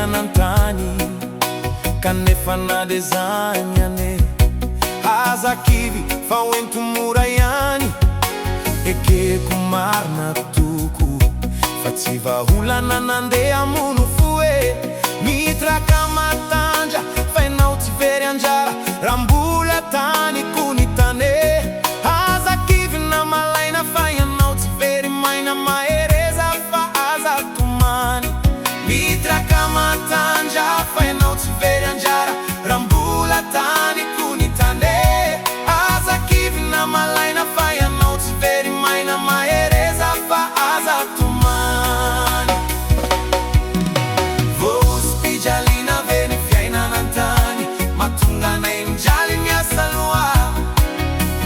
fiainan'antany kanefa nadezanyane aza kivy fa hoento mora ihany ekeko marina toko fa tsy vaholana nandeha amono foe mitraka matandra fa ianao tsy very anjara raha mbola tany kony tane aza kivy na malaina fa ianao tsy very maina mahereza fa aza tomany mitraka matandra fa ianao tsy very anjara raha mbola tany kony tane aza kivy na malaina fa ianao tsy very maina mahereza fa aza tomany vospijaliana ve ny fiainan'antany mahatonga anay mijaly miasa loha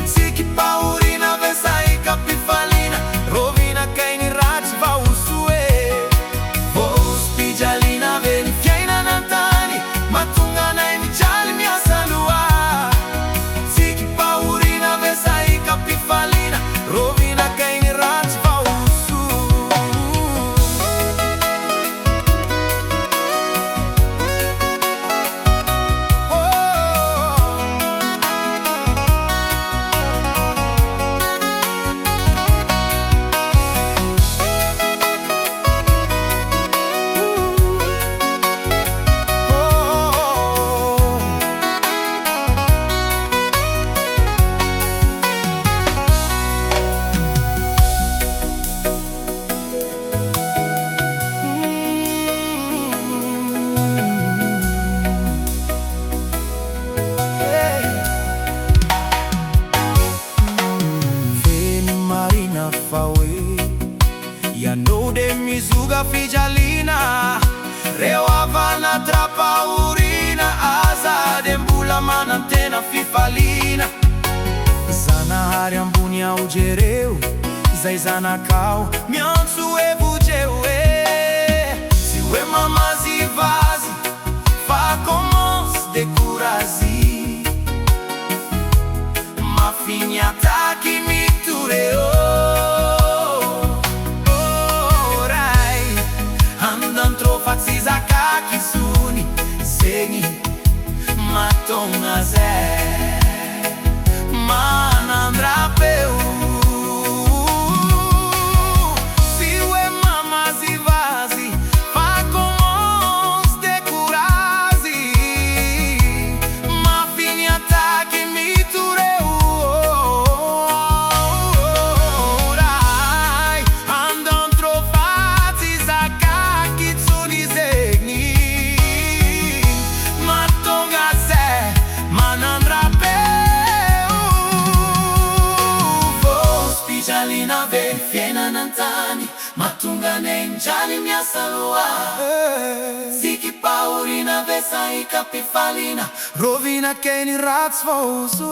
tsikipahorina ve saikapifaliana rovinakainy ratsy vahosoe vospijaliana ve ny fiainan'antany mahatonga anay mijaly miasa loha tsikipahorina ve saikapifaliana rovinakainy ratsy vahoso ianao de mizoga fijaliana reo avana trapahorina aza de mbola manantena fifaliana zanahary ambony ao jereo zay zanakao miantso evojeo tsy hoe mamazivazy fa commence décourazy mafiny ataky mitoreo tsy zakaky sony zegny mahatonga zay manandrapeo tsy hoe mamazivazy fa commence décourazy mafiny ataky mitoreo ray andon trofatsy zakaky Jalina ve fiainan'antany mahatonga anay mijaly miasa loha tsikipahorina ve saikapifaliana rovinakainy ratsy vahoso